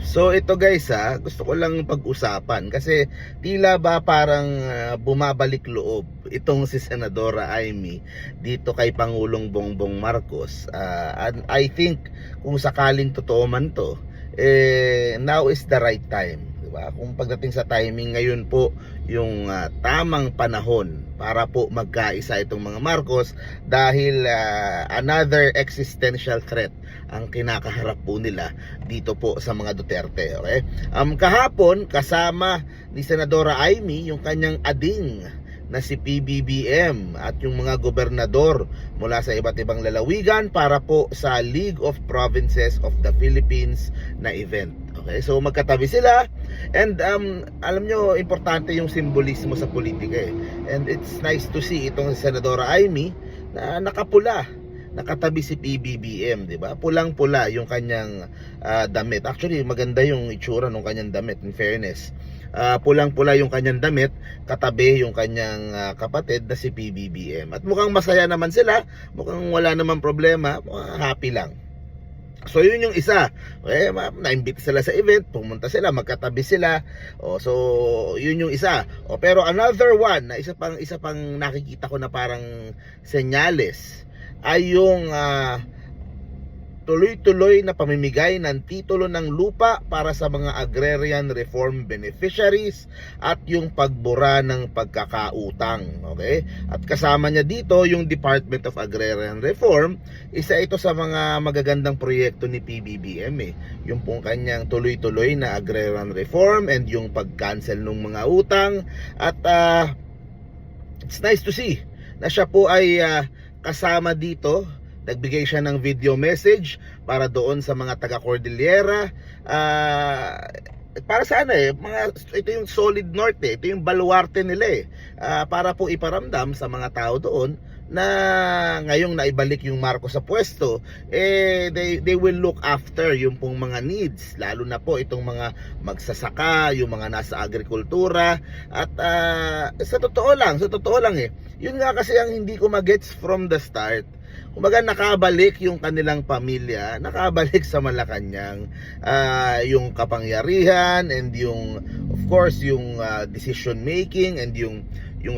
So ito guys gusto ko lang pag-usapan kasi tila ba parang bumabalik loob itong si Senadora Amy dito kay Pangulong Bongbong Marcos. And I think kung sakaling totoo man to, now is the right time, di ba? Kung pagdating sa timing ngayon po yung tamang panahon para po magkaisa itong mga Marcos dahil another existential threat ang kinakaharap po nila dito po sa mga Duterte. Okay? Kahapon kasama ni Senadora Amy yung kanyang ading na si PBBM at yung mga gobernador mula sa iba't ibang lalawigan para po sa League of Provinces of the Philippines na event. Okay, so magkatabi sila and alam nyo, importante yung simbolismo sa politika and it's nice to see itong Senadora Amy na nakapula, nakatabi si PBBM, di ba? Pulang-pula yung kanyang damit. Actually, maganda yung itsura ng kanyang damit, in fairness. Pulang-pula yung kanyang damit, katabi yung kanyang kapatid na si PBBM. At mukhang masaya naman sila, mukhang wala naman problema, mukhang happy lang. So yun yung isa. Na-invite sila sa event, pumunta sila, magkatabi sila. So yun yung isa. Pero another one, na isa pang nakikita ko na parang senyales ay yung tuloy-tuloy na pamimigay ng titulo ng lupa para sa mga agrarian reform beneficiaries at yung pagbura ng pagkakautang. Okay? At kasama niya dito yung Department of Agrarian Reform. Isa ito sa mga magagandang proyekto ni PBBM yung pong kanyang tuloy-tuloy na agrarian reform and yung pag-cancel ng mga utang. At it's nice to see na siya po ay kasama dito. Nagbigay siya ng video message para doon sa mga taga Cordillera, para sa ito yung solid north ito yung baluarte nila para po iparamdam sa mga tao doon na ngayong naibalik yung Marcos sa pwesto, they will look after yung pong mga needs, lalo na po itong mga magsasaka, yung mga nasa agrikultura. At sa totoo lang yun nga kasi ang hindi ko magets from the start. Kumbaga nakabalik yung kanilang pamilya, nakabalik sa Malacanang, yung kapangyarihan and yung, of course, yung decision making and yung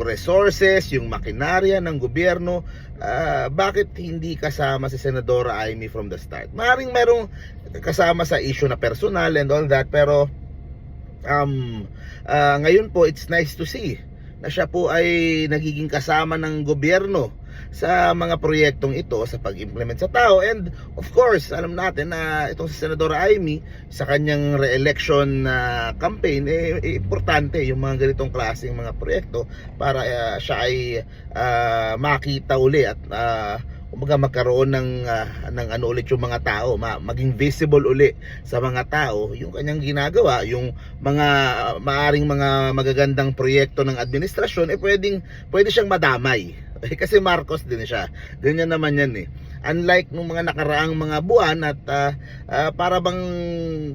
resources, yung makinarya ng gobyerno. Bakit hindi kasama si Senadora Amy from the start? Maaaring merong kasama sa issue na personal and all that, pero ngayon po it's nice to see na siya po ay nagiging kasama ng gobyerno sa mga proyektong ito sa pag-implement sa tao. And of course, alam natin na itong si Senadora Amy sa kanyang re-election campaign, importante yung mga ganitong klaseng mga proyekto para siya ay makita uli at kumbaga magkaroon ng ano ulit yung mga tao, maging visible uli sa mga tao yung kanyang ginagawa, yung mga maaring mga magagandang proyekto ng administrasyon, pwede siyang madamay. Kasi Marcos din siya. Ganyan naman yan Unlike nung mga nakaraang mga buwan at para bang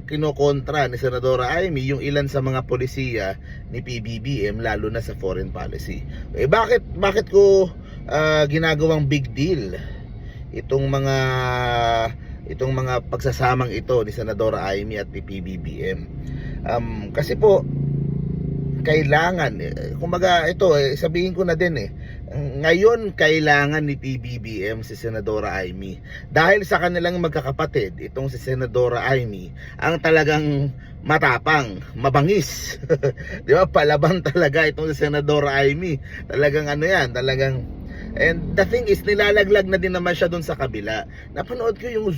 kinokontra ni Senadora Amy yung ilan sa mga polisiya ni PBBM, lalo na sa foreign policy. Bakit ko ginagawang big deal itong mga pagsasamang ito ni Senadora Amy at ni PBBM? Kasi po kailangan, kumbaga ito sabihin ko na din ngayon kailangan ni PBBM si Senadora Amy dahil sa kanilang magkakapatid, itong si Senadora Amy ang talagang matapang, mabangis. Di ba? Palaban talaga itong si Senadora Amy. Talagang talagang. And the thing is, nilalaglag na din naman siya dun sa kabila. Napanood ko yung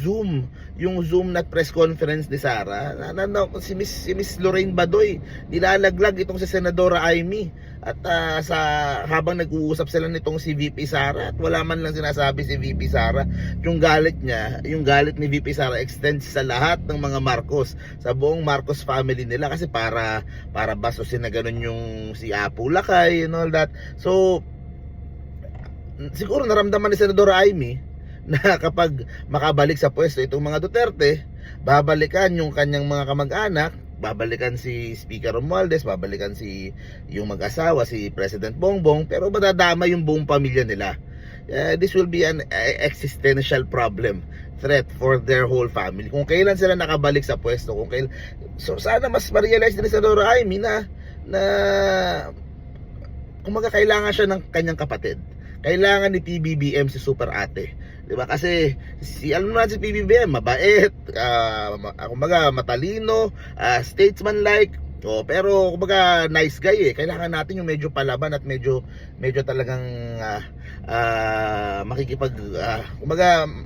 Zoom na press conference ni Sara. Si Miss Lorraine Badoy, nilalaglag itong si Senadora Amy. At habang nag-uusap sila nitong si VP Sara, at wala man lang sinasabi si VP Sara, yung galit ni VP Sara extends sa lahat ng mga Marcos, sa buong Marcos family nila, kasi para basusin na ganun yung si Apu Lakay and all that. So siguro naramdaman ni Senadora Amy na kapag makabalik sa pwesto itong mga Duterte, babalikan yung kanyang mga kamag-anak, babalikan si Speaker Romualdez, babalikan yung mag-asawa, si President Bongbong, pero madadama yung buong pamilya nila. this will be an existential problem, threat for their whole family. Kung kailan sila nakabalik sa pwesto, kung kailan, so sana mas ma-realize din ni Senadora Amy na kumaga kailangan siya ng kanyang kapatid. Kailangan ni PBBM si Super Ate. 'Di ba? Kasi alam mo na si PBBM, mabait, kumaga matalino, statesman-like. Pero kumaga nice guy eh. Kailangan natin yung medyo palaban at medyo talagang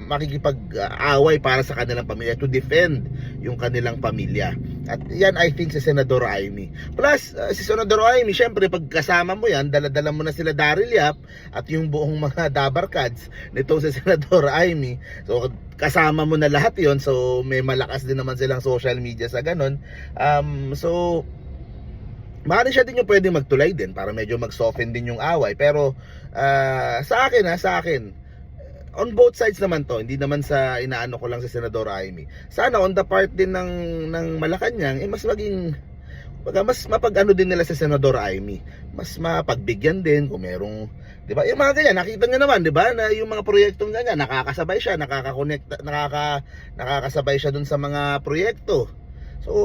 makikipag-away para sa kanilang pamilya, to defend yung kanilang pamilya. At yan, I think, si Senador Amy. Plus, si Senador Amy, syempre, pag kasama mo yan, dala-dala mo na sila Daryl Yap at yung buong mga Dabarkads nito si Senador Amy. So, kasama mo na lahat yon. So, may malakas din naman silang social media sa ganon. So, maaari siya din yung pwede magtulay din para medyo mag-soften din yung away. Pero, sa akin, on both sides naman to, hindi naman sa inaano ko lang sa Senador Amy. Sana on the part din ng Malacanang, mas maging mas mapag-ano din nila sa Senador Amy. Mas mapagbigyan din kung merong, 'di ba? Yung mga ganyan, nakita niyo naman, 'di ba? Na yung mga proyektong ganyan, nakakasabay siya, nakakasabay siya dun sa mga proyekto. So,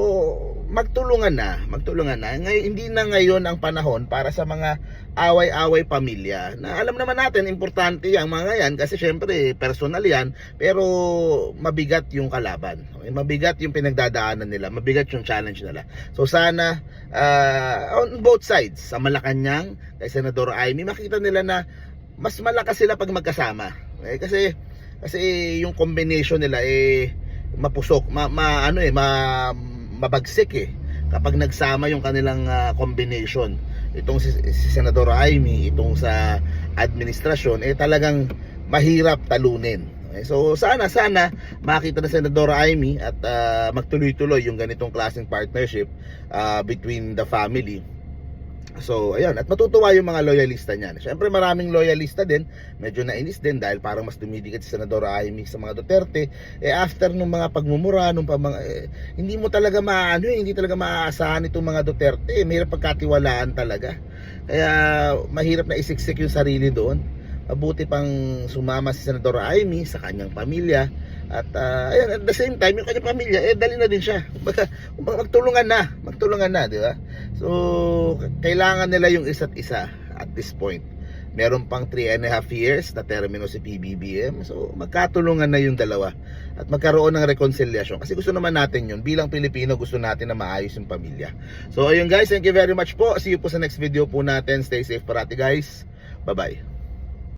magtulungan na. Ngayon, hindi na ngayon ang panahon para sa mga away-away pamilya. Na alam naman natin, importante yung mga yan kasi syempre, personal yan, pero mabigat yung kalaban. Mabigat yung pinagdadaanan nila, mabigat yung challenge nila. So, sana, on both sides, sa Malacanang, kay Senador Amy, makita nila na mas malakas sila pag magkasama. Kasi yung combination nila, mapusok, mabagsik kapag nagsama yung kanilang combination. Itong si Senador Amy, itong sa administrasyon, talagang mahirap talunin. So sana makita na Senador Amy at magtuloy-tuloy yung ganitong klaseng partnership between the family. So ayun, at matutuwa yung mga loyalista niyan. Siyempre maraming loyalista din, medyo nainis din dahil parang mas dumidikit si Senador Amy sa mga Duterte. After nung mga pagmumura, hindi mo talaga hindi talaga maaasahan itong mga Duterte. Mahirap pagkatiwalaan talaga. Kaya mahirap na isiksik yung sarili doon. Mabuti pang sumama si Senador Amy sa kanyang pamilya. At ayun, at the same time, yung kanyang pamilya, dali na din siya. Magtulungan na, di ba? So, kailangan nila yung isa't isa at this point. Meron pang 3.5 years na termino si PBBM. So, magkatulungan na yung dalawa. At magkaroon ng reconciliation. Kasi gusto naman natin yun. Bilang Pilipino, gusto natin na maayos yung pamilya. So, ayun guys, thank you very much po. See you po sa next video po natin. Stay safe parati guys. Bye-bye.